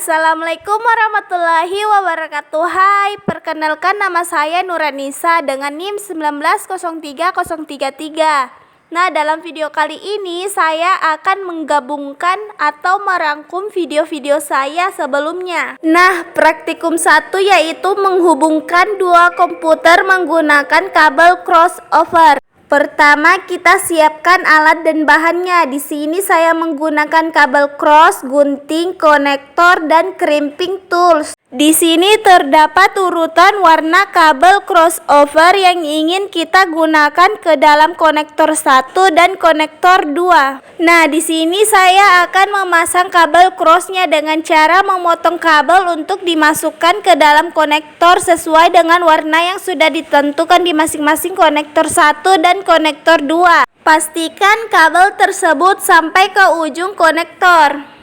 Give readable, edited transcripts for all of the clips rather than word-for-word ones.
Assalamualaikum warahmatullahi wabarakatuh. Hai, perkenalkan nama saya Nuranisa dengan NIM 1903033. Nah, dalam video kali ini saya akan menggabungkan atau merangkum video-video saya sebelumnya. Nah, praktikum 1 yaitu menghubungkan dua komputer menggunakan kabel crossover. Pertama, kita siapkan alat dan bahannya. Di sini saya menggunakan kabel cross, gunting, konektor, dan crimping tools. Di sini terdapat urutan warna kabel crossover yang ingin kita gunakan ke dalam konektor 1 dan konektor 2. Nah, di sini saya akan memasang kabel crossnya dengan cara memotong kabel untuk dimasukkan ke dalam konektor sesuai dengan warna yang sudah ditentukan di masing-masing konektor 1 dan konektor 2. Pastikan kabel tersebut sampai ke ujung konektor.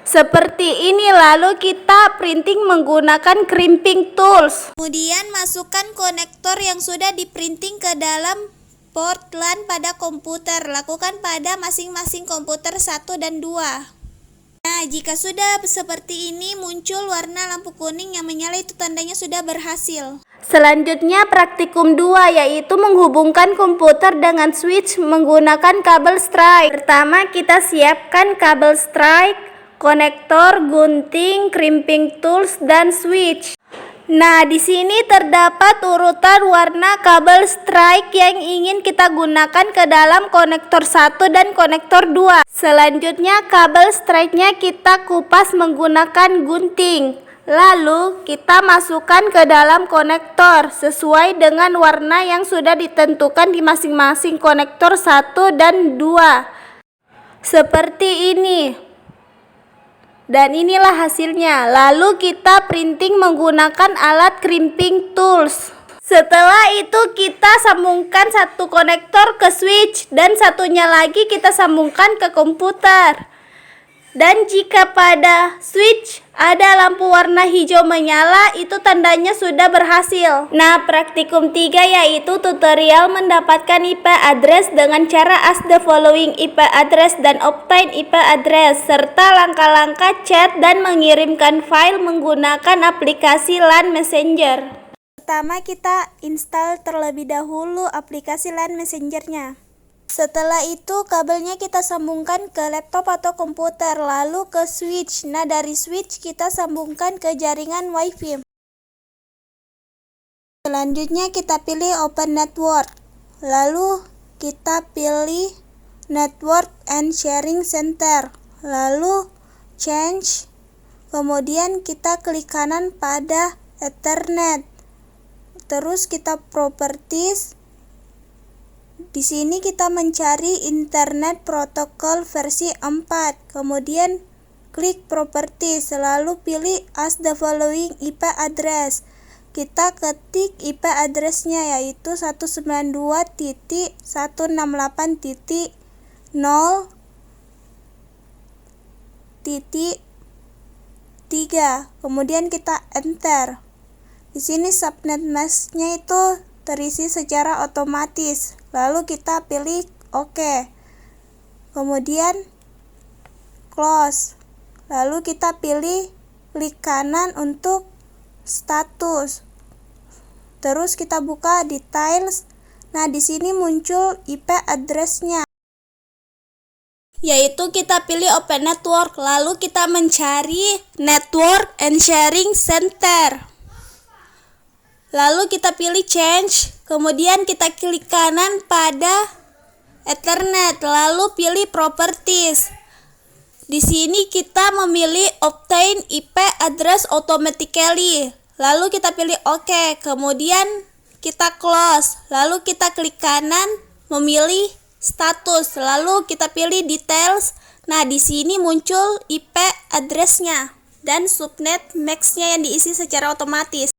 Seperti ini, lalu kita printing menggunakan crimping tools. Kemudian masukkan konektor yang sudah diprinting ke dalam port LAN pada komputer. Lakukan pada masing-masing komputer 1 dan 2. Nah, jika sudah seperti ini muncul warna lampu kuning yang menyala, itu tandanya sudah berhasil. Selanjutnya praktikum 2 yaitu menghubungkan komputer dengan switch menggunakan kabel strike. Pertama, kita siapkan kabel strike, konektor, gunting, crimping tools, dan switch. Nah, di sini terdapat urutan warna kabel strike yang ingin kita gunakan ke dalam konektor 1 dan konektor 2. Selanjutnya, kabel strike-nya kita kupas menggunakan gunting. Lalu, kita masukkan ke dalam konektor sesuai dengan warna yang sudah ditentukan di masing-masing konektor 1 dan 2. Seperti ini. Dan inilah hasilnya. Lalu kita printing menggunakan alat crimping tools. Setelah itu kita sambungkan satu konektor ke switch dan satunya lagi kita sambungkan ke komputer. Dan jika pada switch ada lampu warna hijau menyala, itu tandanya sudah berhasil. Nah, praktikum 3 yaitu tutorial mendapatkan IP address dengan cara ask the following IP address dan obtain IP address, serta langkah-langkah chat dan mengirimkan file menggunakan aplikasi LAN Messenger. Pertama, kita install terlebih dahulu aplikasi LAN Messenger-nya. Setelah itu kabelnya kita sambungkan ke laptop atau komputer, lalu ke switch. Nah, dari switch kita sambungkan ke jaringan WiFi. Selanjutnya kita pilih Open Network. Lalu kita pilih Network and Sharing Center. Lalu Change. Kemudian kita klik kanan pada Ethernet. Terus kita Properties. Di sini kita mencari Internet Protocol versi 4. Kemudian klik Properties, lalu pilih Ask the following IP address. Kita ketik IP addressnya yaitu 192.168.0.3. Kemudian kita enter. Di sini subnet masknya itu terisi secara otomatis. Lalu kita pilih OK. Kemudian close. Lalu kita pilih klik kanan untuk status. Terus kita buka details. Nah, di sini muncul IP address-nya. Yaitu kita pilih Open Network. Lalu kita mencari Network and Sharing Center. Lalu kita pilih Change, kemudian kita klik kanan pada Ethernet, lalu pilih Properties. Di sini kita memilih Obtain IP Address Automatically. Lalu kita pilih OK, kemudian kita close. Lalu kita klik kanan, memilih Status, lalu kita pilih Details. Nah, di sini muncul IP address-nya dan subnet mask-nya yang diisi secara otomatis.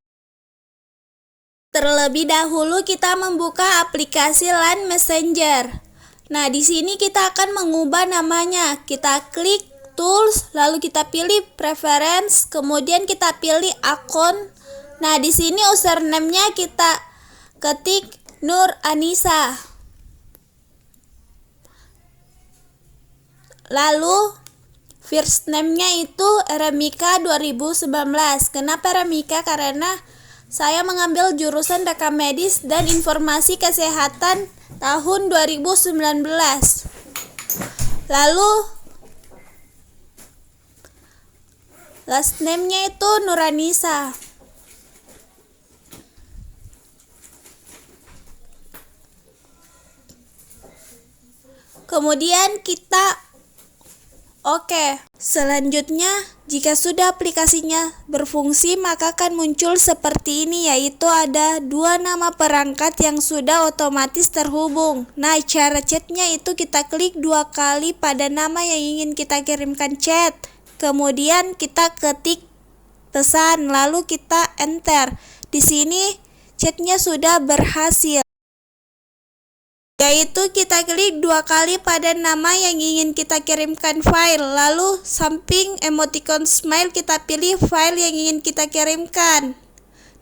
Terlebih dahulu kita membuka aplikasi LAN Messenger. Nah, di sini kita akan mengubah namanya. Kita klik Tools, lalu kita pilih Preference, kemudian kita pilih akun. Nah, di sini username-nya kita ketik Nur Anissa. Lalu First name-nya itu Remika 2019. Kenapa Remika? Karena saya mengambil jurusan rekam medis dan informasi kesehatan tahun 2019. Lalu last name-nya itu Nuranisa. Kemudian kita selanjutnya jika sudah aplikasinya berfungsi maka akan muncul seperti ini, yaitu ada 2 nama perangkat yang sudah otomatis terhubung. Nah, cara chatnya itu kita klik 2 kali pada nama yang ingin kita kirimkan chat. Kemudian kita ketik pesan lalu kita enter. Di sini chatnya sudah berhasil. Yaitu kita klik 2 kali pada nama yang ingin kita kirimkan file, lalu samping emoticon smile kita pilih file yang ingin kita kirimkan.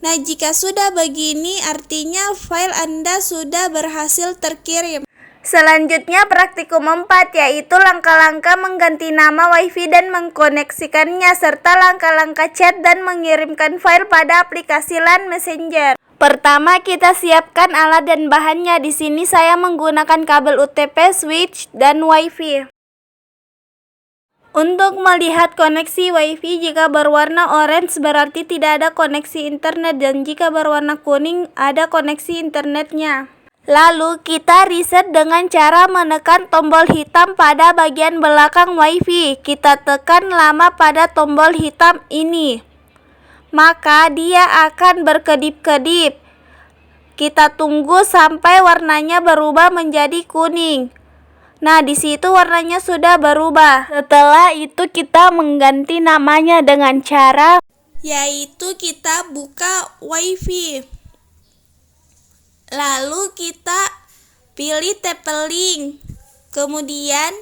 Nah, jika sudah begini artinya file Anda sudah berhasil terkirim. Selanjutnya praktikum 4, yaitu langkah-langkah mengganti nama WiFi dan mengkoneksikannya, serta langkah-langkah chat dan mengirimkan file pada aplikasi LAN Messenger. Pertama, kita siapkan alat dan bahannya. Di sini saya menggunakan kabel UTP, switch, dan WiFi. Untuk melihat koneksi WiFi, jika berwarna orange berarti tidak ada koneksi internet, dan jika berwarna kuning ada koneksi internetnya. Lalu kita reset dengan cara menekan tombol hitam pada bagian belakang WiFi. Kita tekan lama pada tombol hitam ini, maka dia akan berkedip-kedip. Kita tunggu sampai warnanya berubah menjadi kuning. Nah, di situ warnanya sudah berubah. Setelah itu kita mengganti namanya dengan cara yaitu kita buka WiFi. Lalu kita pilih TP-Link. Kemudian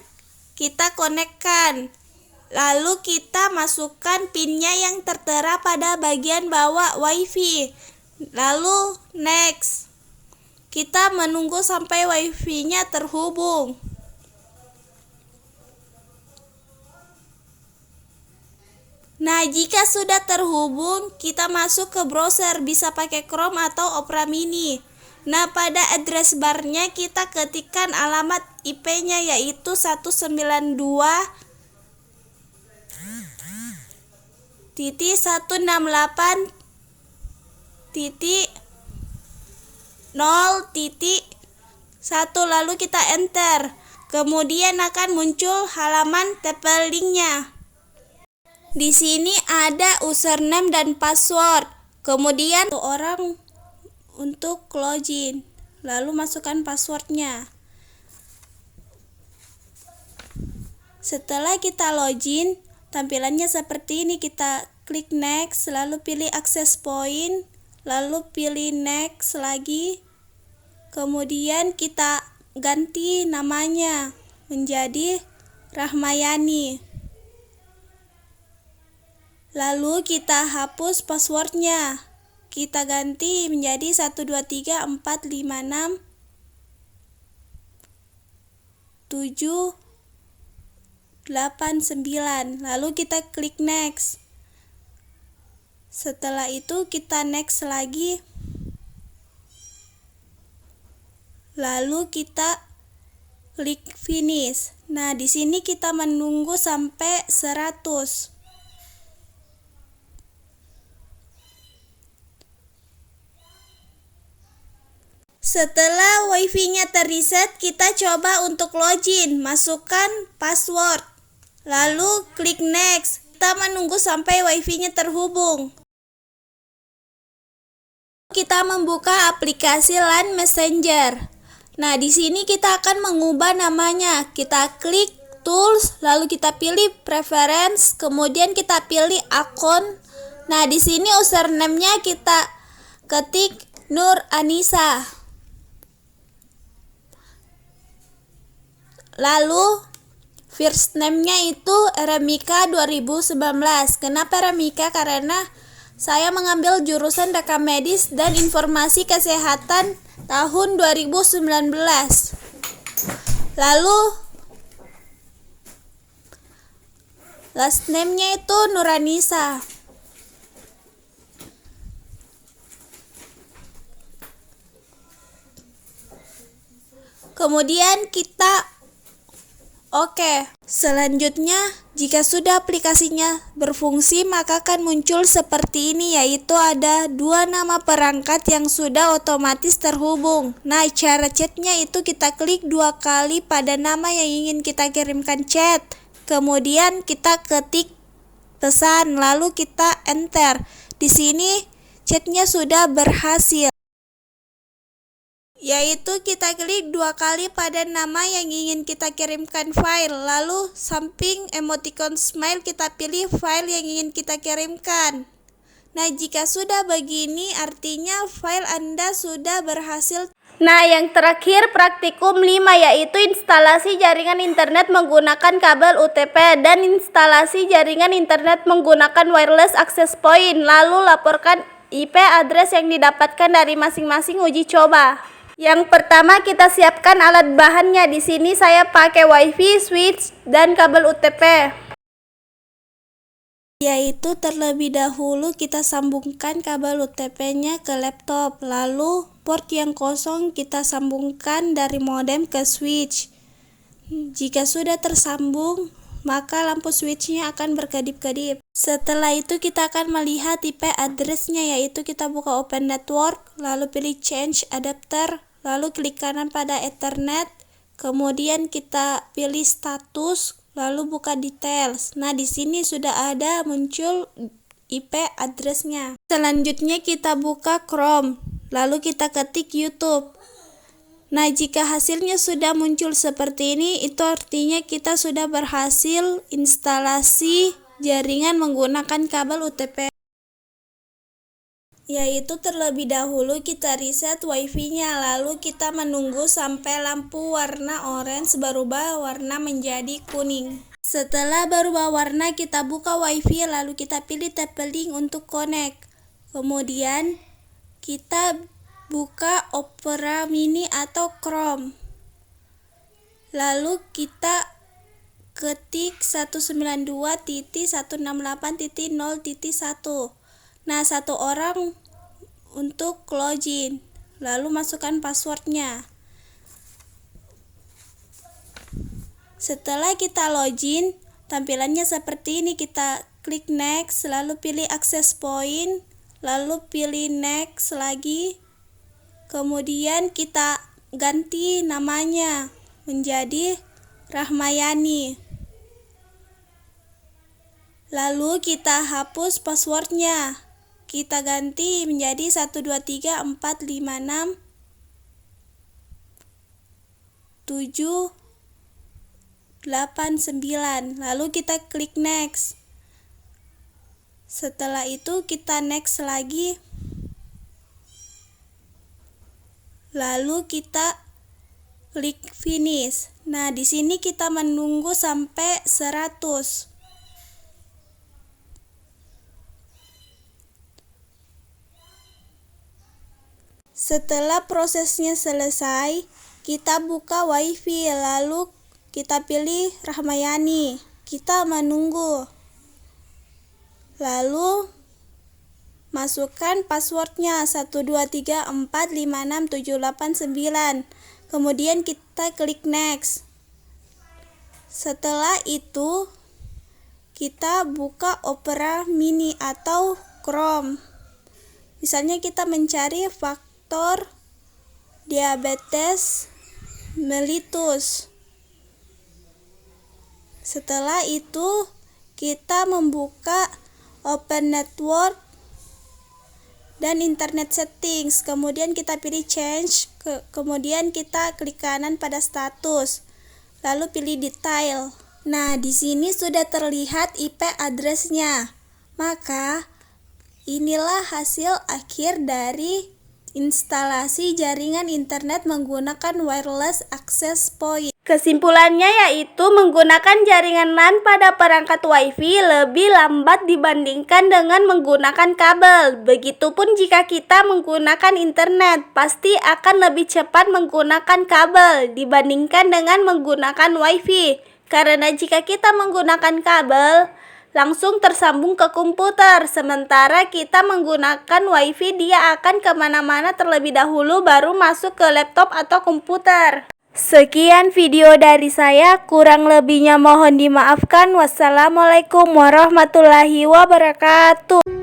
kita konekkan. Lalu kita masukkan PIN-nya yang tertera pada bagian bawah WiFi. Lalu next. Kita menunggu sampai WiFi-nya terhubung. Nah, jika sudah terhubung, kita masuk ke browser, bisa pakai Chrome atau Opera Mini. Nah, pada address bar-nya kita ketikkan alamat IP-nya yaitu 192.168.0.1, lalu kita enter. Kemudian akan muncul halaman TP-Link-nya. Di sini ada username dan password. Kemudian orang untuk login, lalu masukkan passwordnya. Setelah kita login, tampilannya seperti ini. Kita klik next, lalu pilih access point, lalu pilih next lagi. Kemudian kita ganti namanya menjadi Rahmayani. Lalu kita hapus passwordnya. Kita ganti menjadi 123456789. Lalu kita klik next. Setelah itu kita next lagi. Lalu kita klik finish. Nah, di sini kita menunggu sampai 100. Setelah WiFi-nya terreset, kita coba untuk login, masukkan password, lalu klik next. Kita menunggu sampai WiFi-nya terhubung. Kita membuka aplikasi LAN Messenger. Nah, di sini kita akan mengubah namanya. Kita klik tools, lalu kita pilih preference, kemudian kita pilih akun. Nah, di sini username-nya kita ketik Nur Anissa. Lalu first name-nya itu Remika 2019. Kenapa Remika? Karena saya mengambil jurusan rekam medis dan informasi kesehatan tahun 2019. Lalu Last name-nya itu Nuranisa. Kemudian kita selanjutnya jika sudah aplikasinya berfungsi maka akan muncul seperti ini, yaitu ada 2 nama perangkat yang sudah otomatis terhubung. Nah, cara chatnya itu kita klik 2 kali pada nama yang ingin kita kirimkan chat, kemudian kita ketik pesan lalu kita enter. Di sini chatnya sudah berhasil, yaitu kita klik 2 kali pada nama yang ingin kita kirimkan file, lalu samping emoticon smile kita pilih file yang ingin kita kirimkan. Nah, jika sudah begini artinya file Anda sudah berhasil. Nah, yang terakhir praktikum 5 yaitu instalasi jaringan internet menggunakan kabel UTP dan instalasi jaringan internet menggunakan wireless access point, lalu laporkan IP address yang didapatkan dari masing-masing uji coba. Yang pertama kita siapkan alat bahannya. Di sini saya pakai WiFi, switch, dan kabel UTP. Yaitu terlebih dahulu kita sambungkan kabel UTP-nya ke laptop, lalu port yang kosong kita sambungkan dari modem ke switch. Jika sudah tersambung, maka lampu switchnya akan berkedip-kedip. Setelah itu kita akan melihat IP address-nya, yaitu kita buka Open Network, lalu pilih Change Adapter, lalu klik kanan pada Ethernet, kemudian kita pilih status, lalu buka details. Nah, di sini sudah ada muncul IP address-nya. Selanjutnya kita buka Chrome, lalu kita ketik YouTube. Nah, jika hasilnya sudah muncul seperti ini, itu artinya kita sudah berhasil instalasi jaringan menggunakan kabel UTP. Yaitu terlebih dahulu kita reset WiFi-nya, lalu kita menunggu sampai lampu warna orange berubah warna menjadi kuning. Setelah berubah warna, kita buka WiFi, lalu kita pilih TP-Link untuk connect. Kemudian kita buka Opera Mini atau Chrome. Lalu kita ketik 192.168.0.1. Nah, 1 orang untuk login, lalu masukkan passwordnya. Setelah kita login, tampilannya seperti ini. Kita klik next, lalu pilih access point, lalu pilih next lagi. Kemudian kita ganti namanya menjadi Rahmayani. Lalu kita hapus passwordnya. Kita ganti menjadi 123456789. Lalu kita klik next. Setelah itu kita next lagi. Lalu kita klik finish. Nah, di sini kita menunggu sampai 100. Setelah prosesnya selesai, kita buka WiFi, lalu kita pilih Rahmayani. Kita menunggu. Lalu masukkan passwordnya 123456789. Kemudian kita klik next. Setelah itu kita buka Opera Mini atau Chrome. Misalnya kita mencari faktor diabetes mellitus. Setelah itu kita membuka Open Network dan Internet Settings, kemudian kita pilih Change, kemudian kita klik kanan pada status, lalu pilih Detail. Nah, di sini sudah terlihat IP address-nya. Maka inilah hasil akhir dari instalasi jaringan internet menggunakan wireless access point. Kesimpulannya yaitu menggunakan jaringan LAN pada perangkat WiFi lebih lambat dibandingkan dengan menggunakan kabel. Begitupun jika kita menggunakan internet, pasti akan lebih cepat menggunakan kabel dibandingkan dengan menggunakan WiFi. Karena jika kita menggunakan kabel, langsung tersambung ke komputer. Sementara kita menggunakan WiFi, dia akan kemana-mana terlebih dahulu baru masuk ke laptop atau komputer. Sekian video dari saya, kurang lebihnya mohon dimaafkan. Wassalamualaikum warahmatullahi wabarakatuh.